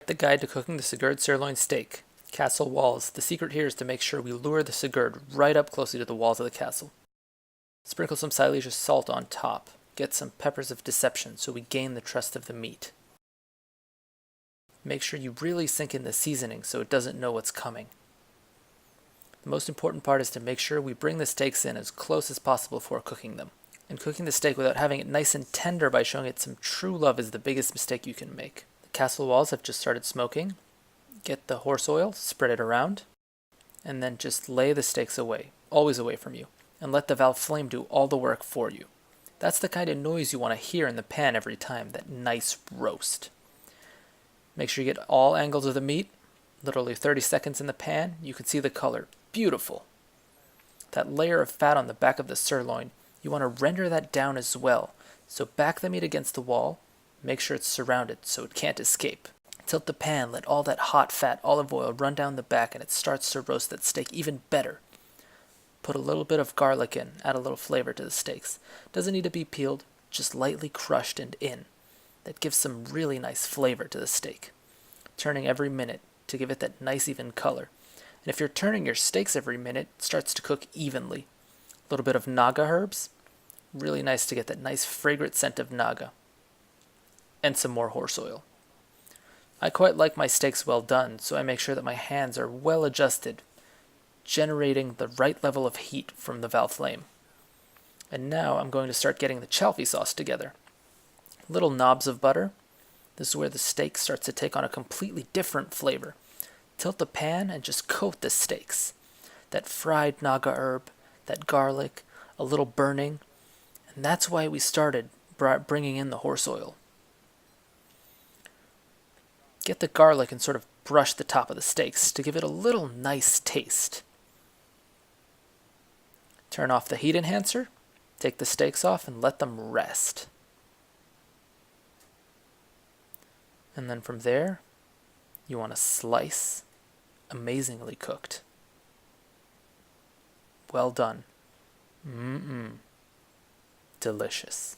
The guide to cooking the Sigurd Sirloin steak. Castle walls. The secret here is to make sure we lure the Sigurd right up closely to the walls of the castle. Sprinkle some salacious salt on top. Get some peppers of deception so we gain the trust of the meat. Make sure you really sink in the seasoning so it doesn't know what's coming. The most important part is to make sure we bring the steaks in as close as possible before cooking them. And cooking the steak without having it nice and tender by showing it some true love is the biggest mistake you can make. The castle walls have just started smoking. Get the horse oil, spread it around, and then just lay the steaks away, always away from you, and let the valve flame do all the work for you. That's the kind of noise you want to hear in the pan every time, that nice roast. Make sure you get all angles of the meat, literally 30 seconds in the pan. You can see the color. Beautiful. That layer of fat on the back of the sirloin, you want to render that down as well. So back the meat against the wall, make sure it's surrounded so it can't escape. Tilt the pan, let all that hot fat olive oil run down the back and it starts to roast that steak even better. Put a little bit of garlic in, add a little flavor to the steaks. Doesn't need to be peeled, just lightly crushed and in. That gives some really nice flavor to the steak. Turning every minute to give it that nice even color. And if you're turning your steaks every minute, it starts to cook evenly. A little bit of naga herbs. Really nice to get that nice fragrant scent of naga. And some more horse oil. I quite like my steaks well done, so I make sure that my hands are well adjusted, generating the right level of heat from the valve flame. And now I'm going to start getting the chalfie sauce together. Little knobs of butter. This is where the steak starts to take on a completely different flavor. Tilt the pan and just coat the steaks. That fried naga herb, that garlic, a little burning. And that's why we started bringing in the horse oil. Get the garlic and sort of brush the top of the steaks to give it a little nice taste. Turn off the heat enhancer, take the steaks off and let them rest. And then from there, you want to slice, amazingly cooked. Well done. Delicious.